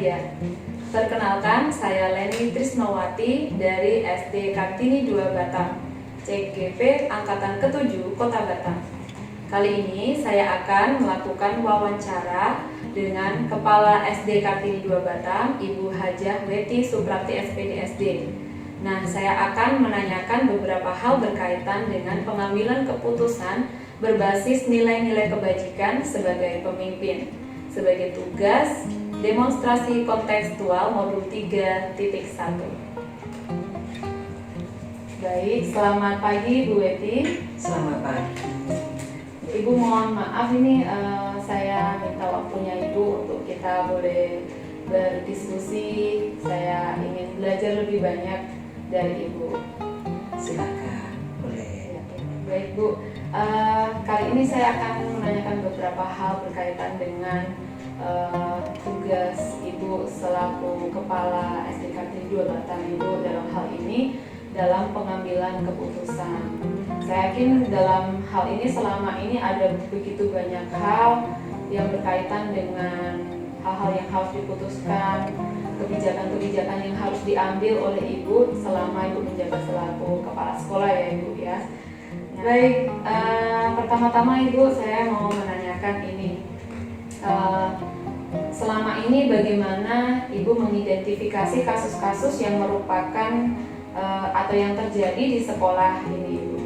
bahagia. Perkenalkan, saya Leni Trisnowati dari SD Kartini 2 Batam, CGP Angkatan ke-7 Kota Batam. Kali ini saya akan melakukan wawancara dengan Kepala SD Kartini 2 Batam, Ibu Hajah Weti Suprapti SPD SD. Nah, saya akan menanyakan beberapa hal berkaitan dengan pengambilan keputusan berbasis nilai-nilai kebajikan sebagai pemimpin, sebagai tugas demonstrasi kontekstual modul 3.1. Baik, selamat pagi Bu Weti. Selamat pagi. Ibu mohon maaf ini saya minta waktunya Ibu untuk kita boleh berdiskusi. Saya ingin belajar lebih banyak dari Ibu. Silakan, boleh. Baik Bu, kali ini saya akan menanyakan beberapa hal berkaitan dengan tugas Ibu selaku Kepala SD Kartini 2 Batam Ibu dalam hal ini dalam pengambilan keputusan. Saya yakin dalam hal ini selama ini ada begitu banyak hal yang berkaitan dengan hal-hal yang harus diputuskan, kebijakan-kebijakan yang harus diambil oleh Ibu selama Ibu menjabat selaku kepala sekolah ya Ibu ya. Baik, pertama-tama Ibu saya mau menanyakan ini. Selama ini bagaimana Ibu mengidentifikasi kasus-kasus yang merupakan atau yang terjadi di sekolah ini Ibu?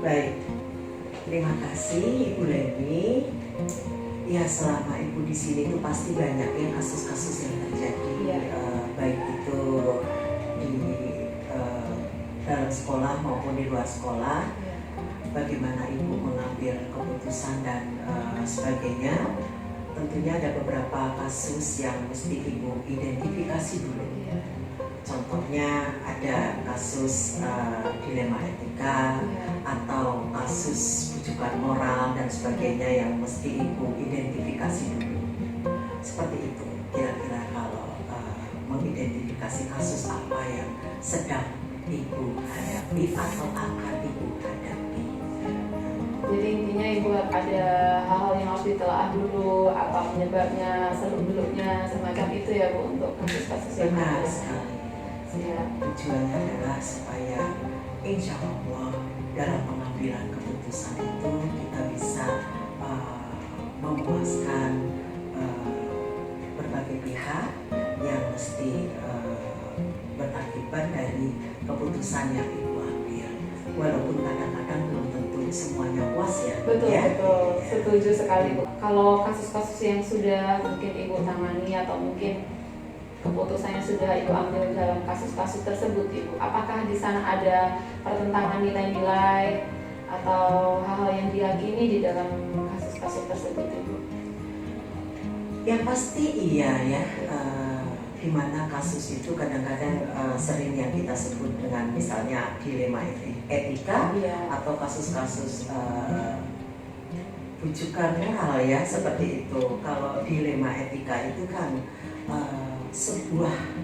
Baik, terima kasih Ibu Leni. Ya, selama Ibu di sini itu pasti banyak ya kasus-kasus yang terjadi, ya. Baik itu di dalam sekolah maupun di luar sekolah. Ya. Bagaimana Ibu mengambil keputusan dan sebagainya. Tentunya ada beberapa kasus yang mesti Ibu identifikasi dulu. Ya. Contohnya ada kasus dilema etika atau kasus rujukan moral dan sebagainya yang mesti Ibu identifikasi dulu. Seperti itu kira-kira kalau mengidentifikasi kasus apa yang sedang Ibu hadapi atau akan Ibu hadapi. Jadi intinya Ibu ada hal-hal yang harus ditelaah dulu, apa penyebabnya, seluk-beluknya, semacam itu ya Bu untuk kasus-kasus yang Benar ada. sekali. Ya. Tujuannya adalah supaya insya Allah dalam pengambilan keputusan itu kita bisa memuaskan berbagai pihak yang mesti berakibat dari keputusan yang Ibu ambil. Walaupun kadang-kadang belum tentu semuanya puas ya. Betul, ya? betul, setuju sekali Bu. Kalau kasus-kasus yang sudah mungkin Ibu tangani atau mungkin keputusannya sudah Ibu ambil dalam kasus-kasus tersebut Ibu, apakah di sana ada pertentangan nilai-nilai atau hal-hal yang diyakini di dalam kasus-kasus tersebut Ibu? Yang pasti iya ya, di mana kasus itu kadang-kadang sering yang kita sebut dengan misalnya dilema etika atau kasus-kasus rujukan moral ya, seperti itu. Kalau dilema etika itu kan sebuah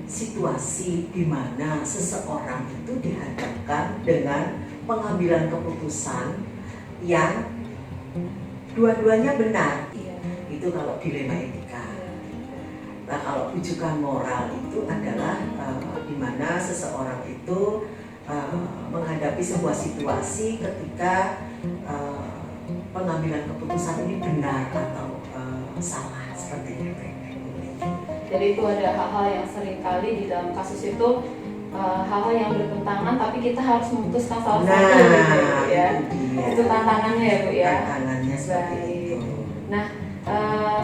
situasi di mana seseorang itu dihadapkan dengan pengambilan keputusan yang dua-duanya benar. Itu kalau dilema etika. Nah, kalau rujukan moral itu adalah di mana seseorang itu menghadapi sebuah situasi ketika pengambilan keputusan ini benar atau salah, seperti itu. Jadi itu ada hal-hal yang sering kali di dalam kasus itu hal-hal yang bertentangan, tapi kita harus memutuskan salah satu gitu, ya. Itu tantangannya ya Bu ya. Tantangannya seperti itu. Nah,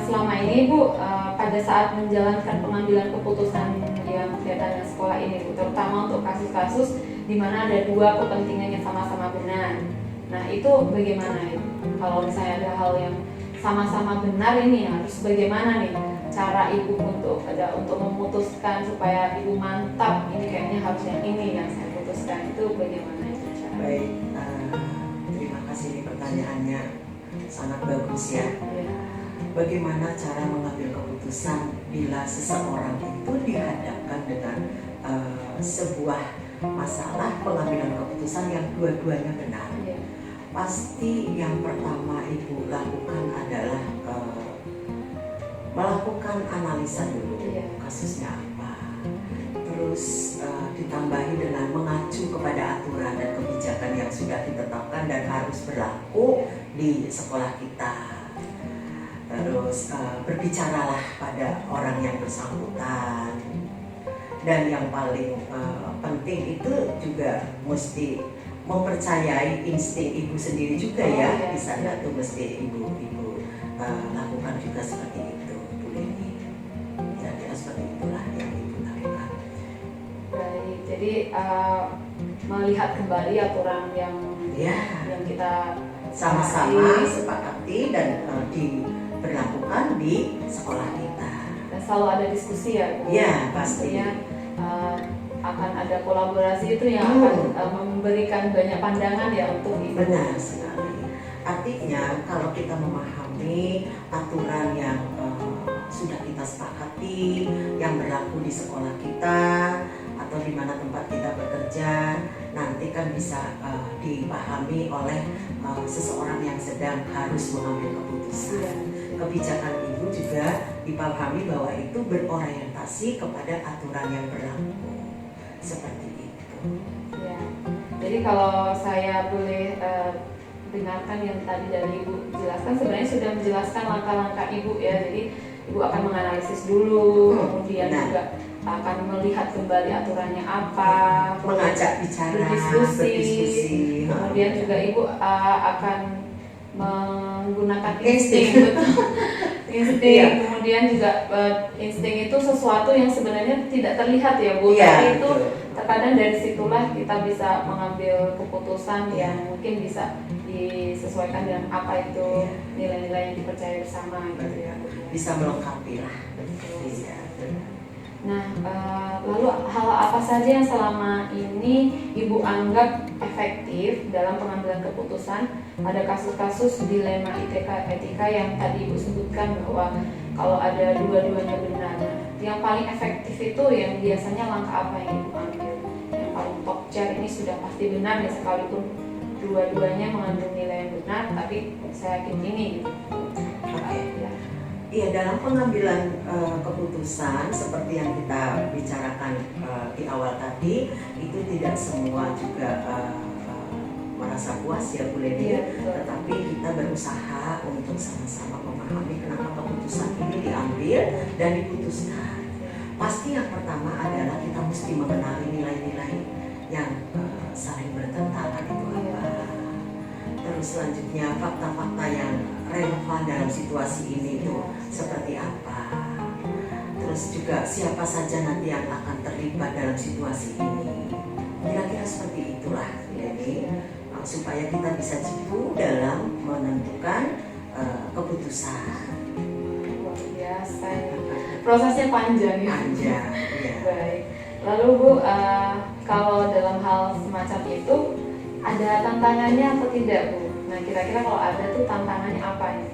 selama ini Bu pada saat menjalankan pengambilan keputusan yang berkaitan dengan sekolah ini Bu, terutama untuk kasus-kasus di mana ada dua kepentingan yang sama-sama benar. Nah, itu bagaimana ya? Kalau misalnya ada hal yang sama-sama benar ini harus bagaimana nih cara Ibu untuk memutuskan supaya Ibu mantap ini kayaknya harus yang ini yang saya putuskan, itu bagaimana itu cara? Baik, terima kasih, ini pertanyaannya sangat bagus ya. Bagaimana cara mengambil keputusan bila seseorang itu dihadapkan dengan sebuah masalah pengambilan keputusan yang dua-duanya benar? Pasti yang pertama Ibu lakukan adalah melakukan analisa dulu Iya. kasusnya apa, terus ditambahi dengan mengacu kepada aturan dan kebijakan yang sudah ditetapkan dan harus berlaku di sekolah kita. Terus berbicaralah pada orang yang bersangkutan, dan yang paling penting itu juga mesti mempercayai insting ibu sendiri juga ya. Di sana tuh mesti ibu-ibu lakukan juga seperti itu, Bu Leni. Jadi seperti itulah yang ibu lakukan. Baik, jadi melihat kembali aturan yang kita sama-sama sepakati dan diberlakukan di sekolah kita. Dan selalu ada diskusi ya, Bu? Ya, pasti. Akan ada kolaborasi itu yang akan memberikan banyak pandangan ya untuk ibu. Benar sekali. Artinya kalau kita memahami aturan yang sudah kita sepakati, yang berlaku di sekolah kita atau di mana tempat kita bekerja, nanti kan bisa dipahami oleh seseorang yang sedang harus mengambil keputusan. Kebijakan ibu juga dipahami bahwa itu berorientasi kepada aturan yang berlaku. Seperti itu. Ya. Jadi kalau saya boleh dengarkan yang tadi dari Ibu jelaskan, sebenarnya sudah menjelaskan langkah-langkah Ibu ya. Jadi Ibu akan menganalisis dulu, kemudian juga akan melihat kembali aturannya apa, mengajak bicara, berdiskusi. Kemudian juga Ibu akan menggunakan insting, betul. Insting, kemudian juga insting itu sesuatu yang sebenarnya tidak terlihat ya Bu, tapi itu terkadang dari situlah kita bisa mengambil keputusan yang mungkin bisa disesuaikan dengan apa itu nilai-nilai yang dipercaya bersama gitu ya Bu. Bisa melengkapi lah. Nah, lalu hal apa saja yang selama ini Ibu anggap efektif dalam pengambilan keputusan pada kasus-kasus dilema etika yang tadi Ibu sebutkan bahwa kalau ada dua-duanya benar. Yang paling efektif itu yang biasanya langkah apa yang Ibu ambil? Yang paling top chair ini sudah pasti benar ya, sekalipun dua-duanya mengandung nilai yang benar, tapi saya yakin ini gitu. Iya, dalam pengambilan keputusan seperti yang kita bicarakan di awal tadi, itu tidak semua juga merasa puas ya Bu Leni, tetapi kita berusaha untuk sama-sama memahami kenapa keputusan ini diambil dan diputuskan. Pasti yang pertama adalah kita mesti mengenali nilai-nilai yang saling bertentangan itu apa. Terus selanjutnya fakta-fakta yang relevan dalam situasi ini itu seperti apa. Terus juga siapa saja nanti yang akan terlibat dalam situasi ini. Kira-kira seperti itulah. Jadi supaya kita bisa jitu dalam menentukan keputusan. Luar biasa. Prosesnya panjang ya. Panjang. Ya. Baik. Lalu Bu, kalau dalam hal semacam itu ada tantangannya atau tidak Bu? Nah kira-kira kalau ada tuh tantangannya apa ini?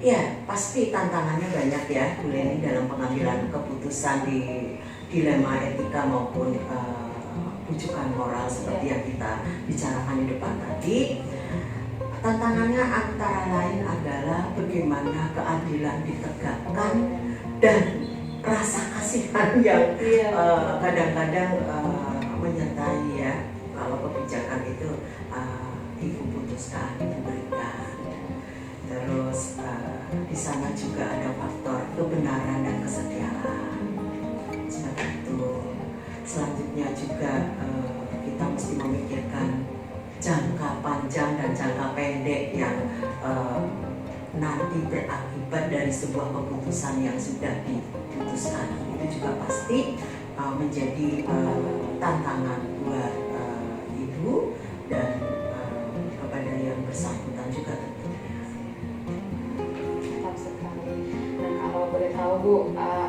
Ya, pasti tantangannya banyak ya Bu Leni dalam pengambilan keputusan di dilema etika maupun rujukan moral seperti yang kita bicarakan di depan tadi. Tantangannya antara lain adalah bagaimana keadilan ditegakkan dan rasa kasihan yang kadang-kadang menyertai ya kalau kebijakan itu ibu putuskan diberikan. Terus di sana juga ada faktor kebenaran dan kesetiaan seperti itu. Selanjutnya juga kita mesti memikirkan jangka panjang dan jangka pendek yang nanti berakibat dari sebuah keputusan yang sudah diputuskan. Itu juga pasti menjadi tantangan buat ibu dan kepada yang bersangkutan juga tentunya. Mantap sekali. Nah kalau boleh tahu Bu,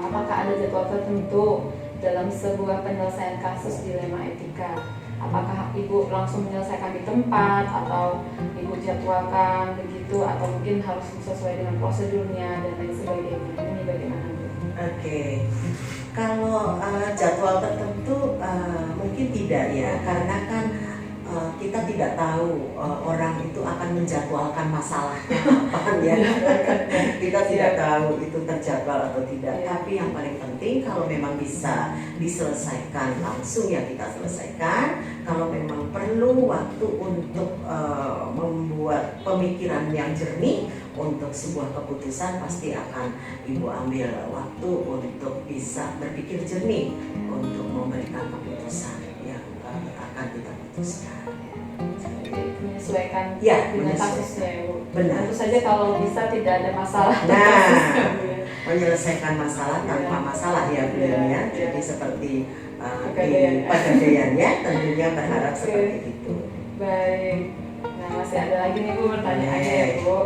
apakah ada jadwal tertentu dalam sebuah penyelesaian kasus dilema etika? Apakah Ibu langsung menyelesaikan di tempat atau Ibu jadwalkan begitu, atau mungkin harus sesuai dengan prosedurnya dan lain sebagainya? Ini bagaimana Bu? Oke. Kalau jadwal tertentu mungkin tidak ya, karena kan kita tidak tahu orang itu akan menjadwalkan masalahnya kapan ya. Kita tidak tahu itu terjadwal atau tidak. Tapi yang paling penting kalau memang bisa diselesaikan langsung ya kita selesaikan. Kalau memang perlu waktu untuk membuat pemikiran yang jernih untuk sebuah keputusan, pasti akan Ibu ambil waktu untuk bisa berpikir jernih untuk memberikan keputusan yang akan kita putuskan. Menyesuaikan Ya, dengan menyesuaikan. kasusnya ya, Bu. Benar. Tentu saja kalau bisa tidak ada masalah. Nah, kasusnya, Bu, ya. menyelesaikan masalah tanpa masalah ya Bu ya. Jadi seperti di Pegadaian ya, tentunya berharap seperti itu. Baik. Nah, masih ada lagi nih Bu pertanyaannya ya Bu.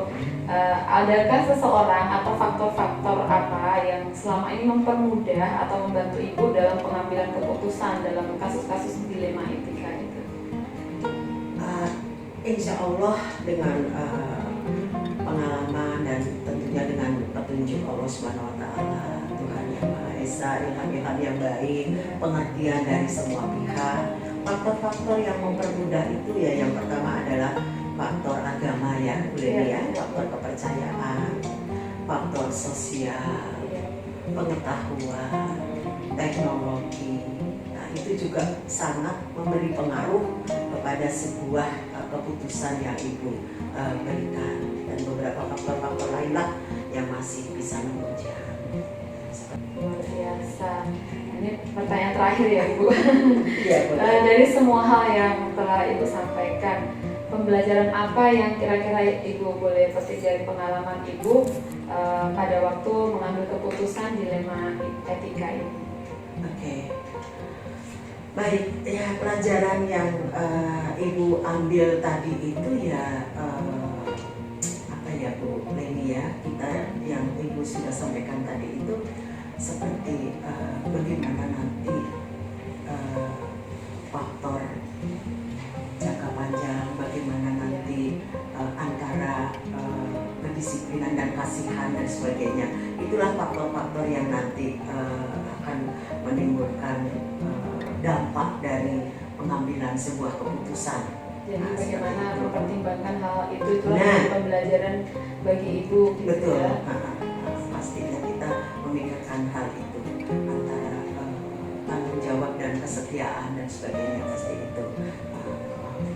Adakah seseorang atau faktor-faktor apa yang selama ini mempermudah atau membantu Ibu dalam pengambilan keputusan dalam kasus-kasus dilema etika itu? Insya Allah dengan pengalaman dan tentunya dengan petunjuk Allah Subhanahu Wa Taala, Tuhan yang Maha Esa, ilham-ilham yang baik, pengertian dari semua pihak. Faktor-faktor yang mempermudah itu ya yang pertama adalah faktor agama ya, faktor kepercayaan, faktor sosial, pengetahuan, teknologi. Nah, itu juga sangat memberi pengaruh kepada sebuah keputusan yang Ibu berikan, dan beberapa faktor-faktor lainlah yang masih bisa menunjang. Luar biasa. Ini pertanyaan terakhir ya Bu. Ya, dari semua hal yang telah Ibu sampaikan, pembelajaran apa yang kira-kira Ibu boleh petik dari pengalaman Ibu pada waktu mengambil keputusan dilema etika ini? Oke. Baik, ya pelajaran yang Ibu ambil tadi itu ya apa ya Bu Leni ya, kita yang Ibu sudah sampaikan tadi itu seperti bagaimana nanti faktor jangka panjang, bagaimana nanti antara kedisiplinan dan kasihan dan sebagainya. Itulah faktor-faktor yang nanti akan menimbulkan dampak dari pengambilan sebuah keputusan. Jadi bagaimana mempertimbangkan hal itu, itulah pembelajaran bagi Ibu gitu. Betul. Ya. Pastinya kita memikirkan hal itu antara tanggung jawab dan kesetiaan dan sebagainya, pasti itu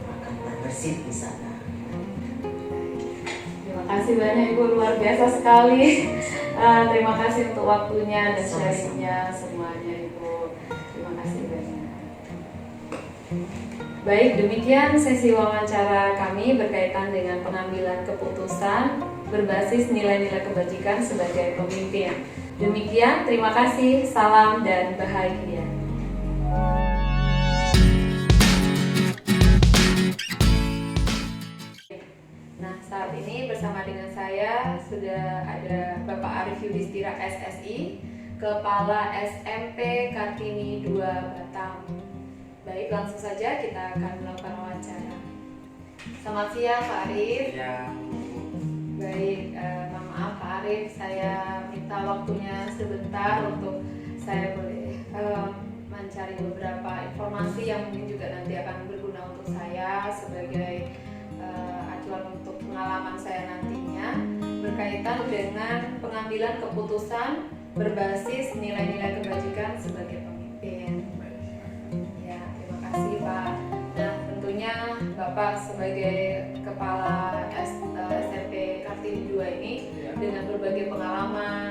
akan terbersih di sana. Terima kasih banyak Ibu, luar biasa sekali. Terima kasih untuk waktunya dan sharingnya semuanya Ibu. Terima kasih banyak. Baik, demikian sesi wawancara kami berkaitan dengan pengambilan keputusan berbasis nilai-nilai kebajikan sebagai pemimpin. Demikian, terima kasih, salam dan bahagia. Nah, saat ini bersama dengan saya sudah ada Bapak Arif Yudhistira SSI, Kepala SMP Kartini 2 Batam. Baik, langsung saja kita akan melakukan wawancara. Selamat siang Pak Arif. Ya. Baik, mohon maaf Pak Arif, saya minta waktunya sebentar untuk saya boleh mencari beberapa informasi yang mungkin juga nanti akan berguna untuk saya sebagai acuan untuk pengalaman saya nantinya berkaitan dengan pengambilan keputusan berbasis nilai-nilai kebajikan sebagai pemimpin. Ya, terima kasih Pak. Nah, tentunya Bapak sebagai Kepala SMP Kartini 2 ini dengan berbagai pengalaman,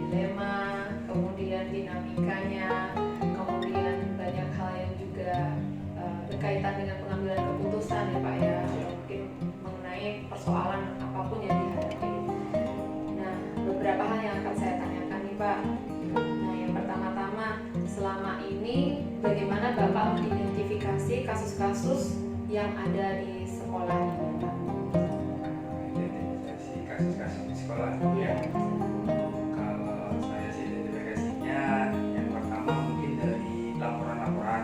dilema, kemudian dinamikanya, kemudian banyak hal yang juga berkaitan dengan pengambilan keputusan ya Pak ya, atau mungkin mengenai persoalan apapun yang dihadapi. Nah, beberapa hal yang akan saya tanyakan nih Pak. Nah, yang pertama-tama, selama ini bagaimana Bapak mengidentifikasi kasus-kasus yang ada di sekolah ini Pak? Identifikasi kasus-kasus di sekolah. Iya. Kalau saya sih identifikasinya yang pertama mungkin dari laporan-laporan.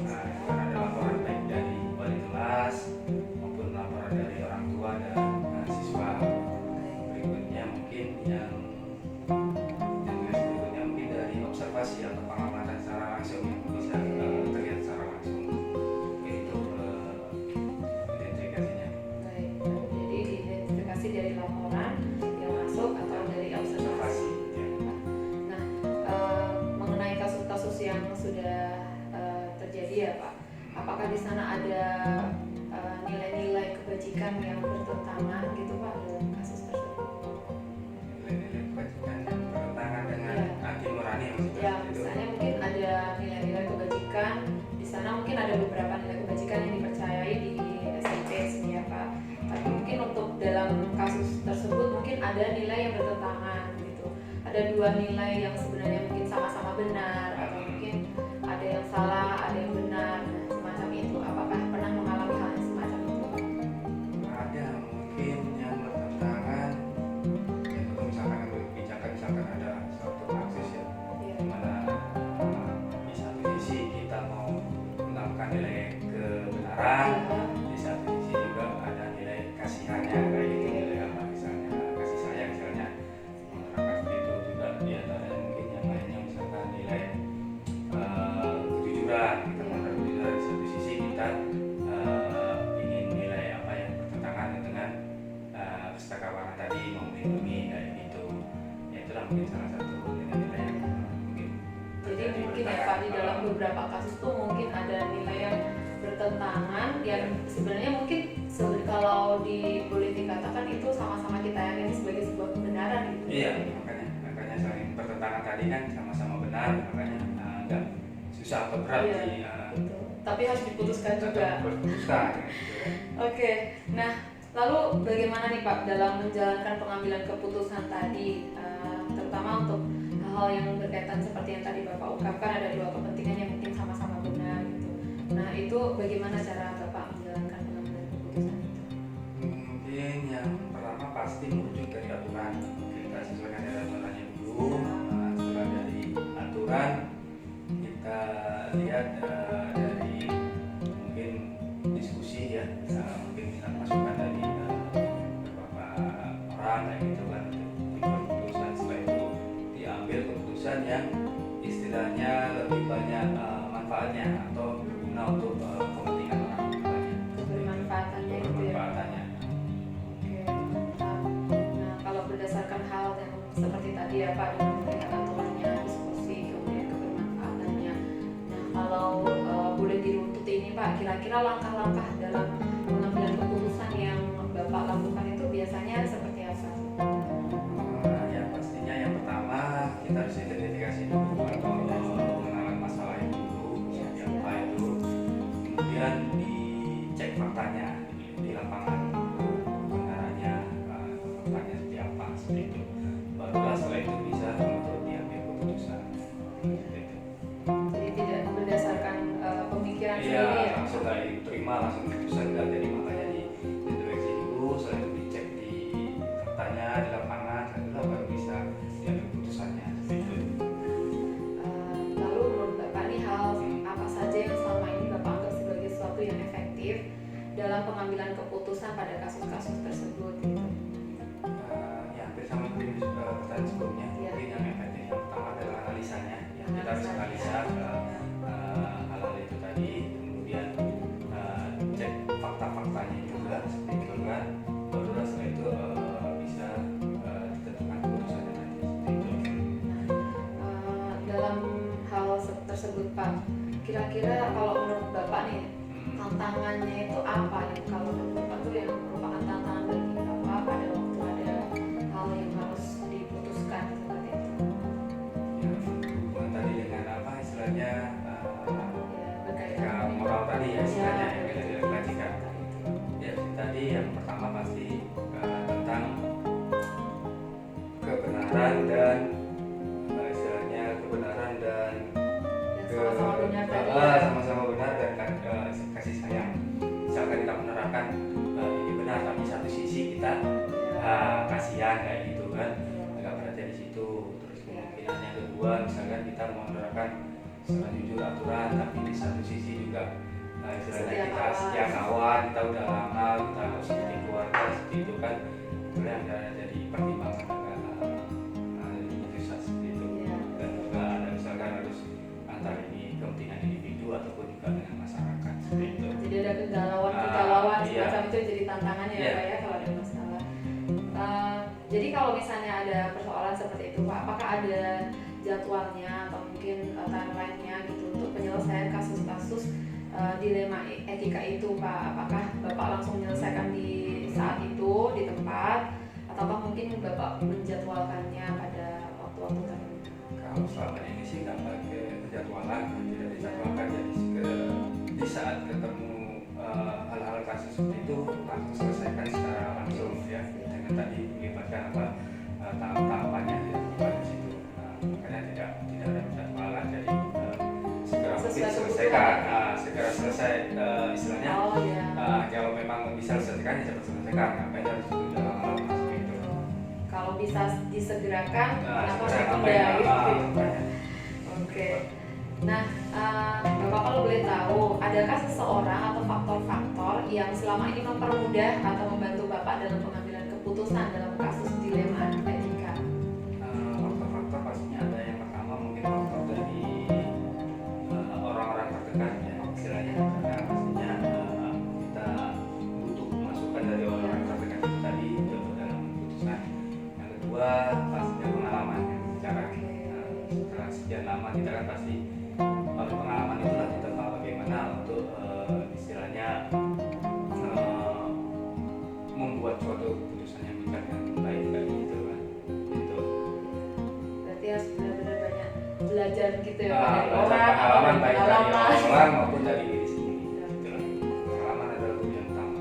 Nah, kan ada laporan baik dari wali kelas maupun laporan dari orang tua dan siswa. Berikutnya mungkin yang berikutnya mungkin dari observasi atau pengamatan secara langsung yang bisa terlihat secara langsung. Itu ada nilai yang bertentangan gitu. Ada dua nilai yang sebenarnya mungkin sama-sama benar atau mungkin ada yang salah, ada yang benar, nah, semacam itu. Apakah pernah mengalami hal yang semacam itu, Pak? Ada mungkin yang bertentangan, ya kalau misalkan kebijakan misalkan ada suatu kasus ya, Iya. dimana di satu sisi kita mau melakukan nilai kebenaran, di satu sisi juga ada nilai kasihannya kayak gitu, nilai apa misalnya kasih sayang misalnya menerapkan seperti itu. Juga di antara mungkin yang lainnya misalkan nilai kejujuran, kita menerapkan kejujuran. Di satu sisi kita ingin nilai apa yang bertentangan dengan kesetakawanan tadi, mau melindungi kayak gitu. Ya itulah mungkin salah satu nilai-nilai yang mungkin Jadi mungkin ya Pak, di dalam beberapa kasus tuh mungkin ada nilai yang bertentangan yang sebenarnya mungkin kalau boleh dikatakan itu sama-sama kita yakini sebagai sebuah kebenaran gitu. iya, makanya saling bertentangan tadi kan sama-sama benar, makanya agak susah atau berat Iya, sih gitu. Tapi harus diputuskan juga. berputuskan gitu. Oke, nah lalu bagaimana nih Pak dalam menjalankan pengambilan keputusan tadi, terutama untuk hal-hal yang berkaitan seperti yang tadi Bapak ungkapkan, ada dua kepentingan yang mungkin sama-sama benar gitu. Nah itu bagaimana cara Bapak menjalankan pengambilan keputusan itu? Mungkin yang pertama pasti merujuk dari aturan, kita sesuaikan dari aturannya dulu. Setelah dari aturan kita lihat dari mungkin diskusi ya, mungkin bisa masukan dari beberapa orang kayak gitu kan, dibuat keputusan. Setelah itu diambil keputusan yang istilahnya lebih banyak manfaatnya atau berguna untuk kepentingan orang banyak. Bermanfaatannya gitu ya. Bermanfaatannya. Oke, mantap. Nah kalau berdasarkan hal yang seperti tadi ya Pak, dengan melihat aturannya, diskusi, kemudian kebermanfaatannya. Nah kalau boleh diruntut ini Pak, kira-kira langkah-langkah dalam pengambilan keputusan yang Bapak lakukan itu biasanya seperti apa? Ya pastinya yang pertama kita harus identifikasi dulu atau mengenal masalah itu dulu, seperti apa itu. Kemudian dicek faktanya di lapangan dulu, kebenarannya, faktanya seperti apa, seperti itu. Barulah setelah itu bisa untuk diambil keputusan. Seperti itu. Jadi tidak berdasarkan pemikiran Iya, sendiri ya? langsung dari terima langsung keputusan enggak, jadi makanya diintrospeksi dulu, setelah itu dicek di faktanya di lapangan, setelah baru bisa diambil keputusannya seperti itu. Lalu menurut Bapak nih hal apa saja yang selama ini Bapak anggap sebagai sesuatu yang efektif dalam pengambilan keputusan pada kasus-kasus tersebut gitu? Ya hampir sama seperti pertanyaan sebelumnya. Iya. Mungkin yang efektif yang pertama adalah analisanya, ya kita harus analisa hal-hal itu tadi, kemudian cek fakta-faktanya juga seperti itu kan, barulah setelah itu bisa ditentukan keputusannya tadi seperti itu. Dalam hal tersebut Pak, kira-kira kalau menurut Bapak nih tantangannya itu apa yang kalau menurut Bapak tuh yang merupakan tantangan bagi Bapak pada waktu ada hal yang harus diputuskan seperti itu? Ya, hubungan tadi dengan apa istilahnya Ya, berkaitan etika dengan- moral tadi ya istilahnya Ya, yang kita diskusikan. Ya tadi yang pertama pasti tentang kebenaran dan istilahnya kebenaran dan yang sama-sama benar tadi ya. sama-sama benar dan kasih sayang. Misalkan kita menerapkan ini benar tapi satu sisi kita kasihan kayak gitu kan, agak perhatian di situ. Terus kemungkinan yang kedua misalkan kita mau menerapkan secara jujur aturan tapi di satu sisi juga istilahnya Setia kita kawan. setia kawan, kita udah lama, kita harus seperti keluarga seperti itu kan, itu yang jadi pertimbangan agak susah seperti itu. Iya. Dan juga ada misalkan harus antara ini kepentingan individu ataupun juga dengan masyarakat seperti itu. Jadi ada kegalauan Iya. semacam itu jadi tantangannya Iya. ya Pak ya kalau ada masalah. Jadi kalau misalnya ada persoalan seperti itu Pak, apakah ada jadwalnya atau mungkin timeline-nya gitu untuk penyelesaian kasus-kasus dilema etika itu Pak? Apakah Bapak langsung menyelesaikan di saat itu di tempat ataukah mungkin Bapak menjadwalkannya pada waktu-waktu tertentu? Kalau selama ini sih nggak pakai penjadwalan, tidak dijadwalkan, jadi di saat ketemu hal-hal kasus seperti itu langsung selesaikan secara langsung ya, dengan tadi melibatkan apa tahapannya pada situ. Makanya tidak ada jadwalan, jadi segera mungkin Sesuai selesaikan, kebutuhan. segera selesai istilahnya. Oh ya. Kalau memang bisa selesaikan ya cepat selesaikan, ngapain harus tunda lama-lama seperti itu. Kalau bisa disegerakan, kenapa Segera ditunda ngapain, gitu? makanya. Oke. Nah, Bapak kalau boleh tahu, adakah seseorang atau faktor-faktor yang selama ini mempermudah atau membantu Bapak dalam pengambilan keputusan dalam kasus dilema etika? Faktor-faktor pastinya ada. Yang pertama mungkin faktor dari orang-orang terdekat ya istilahnya, karena pastinya kita butuh masukan dari orang-orang terdekat itu tadi dalam keputusan. Yang kedua pastinya pengalaman yang bicara. Setelah sekian lama kita kan pasti oleh pengalaman itulah kita tahu bagaimana untuk istilahnya membuat suatu keputusan yang bijak dan baik kayak gitu kan. Gitu. Berarti harus benar-benar banyak belajar gitu ya Pak, dari Belajar orang, pengalaman baik dari pengalaman. orang maupun dari diri sendiri. Itulah. Pengalaman adalah tujuan utama.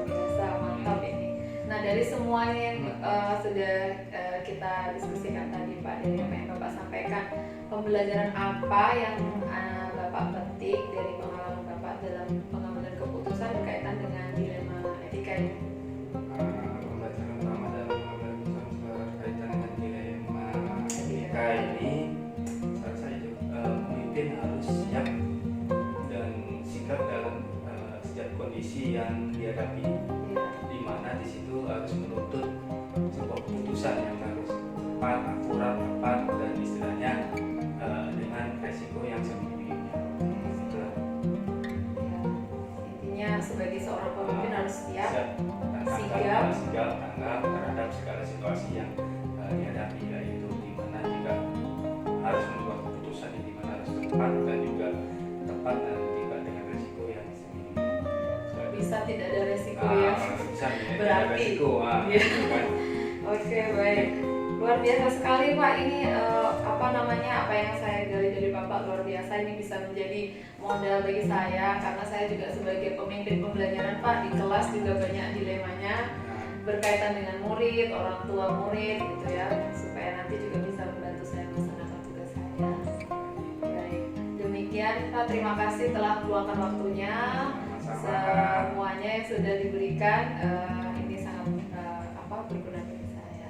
Biasa, mantap ini. Nah dari semuanya yang sudah kita diskusikan tadi Pak, dari apa yang Bapak sampaikan, pembelajaran apa yang Bapak petik dari pengalaman Bapak dalam pengambilan keputusan berkaitan dengan dilema etika ini? Pembelajaran utama dalam mengambil keputusan berkaitan dengan dilema etika ini, saya rasa itu pemimpin harus siap dan sigap dalam setiap kondisi yang dihadapi, Ya. di mana di situ harus menuntut sebuah keputusan yang harus tepat, akurat, tepat, dan istilahnya dengan resiko yang seminimal. Itulah. Ya. Intinya sebagai seorang pemimpin harus siap, dan sigap. sigap tanggap terhadap segala situasi yang dihadapi, yaitu di mana juga harus membuat keputusan yang di mana harus tepat dan juga tepat dan juga dengan resiko yang seminimal. bisa tidak ada resiko ya. Bisa tidak ada Berarti. resiko. Iya. Gitu kan. Oke, baik. Luar biasa sekali Pak, ini apa yang saya gali dari Bapak luar biasa. Ini bisa menjadi modal bagi saya, karena saya juga sebagai pemimpin pembelajaran Pak, di kelas juga banyak dilemanya berkaitan dengan murid, orang tua murid gitu ya, supaya nanti juga bisa membantu saya melaksanakan tugas saya. Baik, demikian Pak, terima kasih telah meluangkan waktunya. Sama-sama. Semuanya yang sudah diberikan ini sangat berguna bagi saya.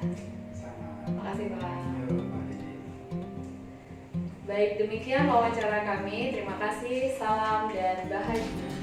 Sama. Terima kasih Pak. Yuk, mari. Baik, demikian wawancara kami. Terima kasih, salam dan bahagia.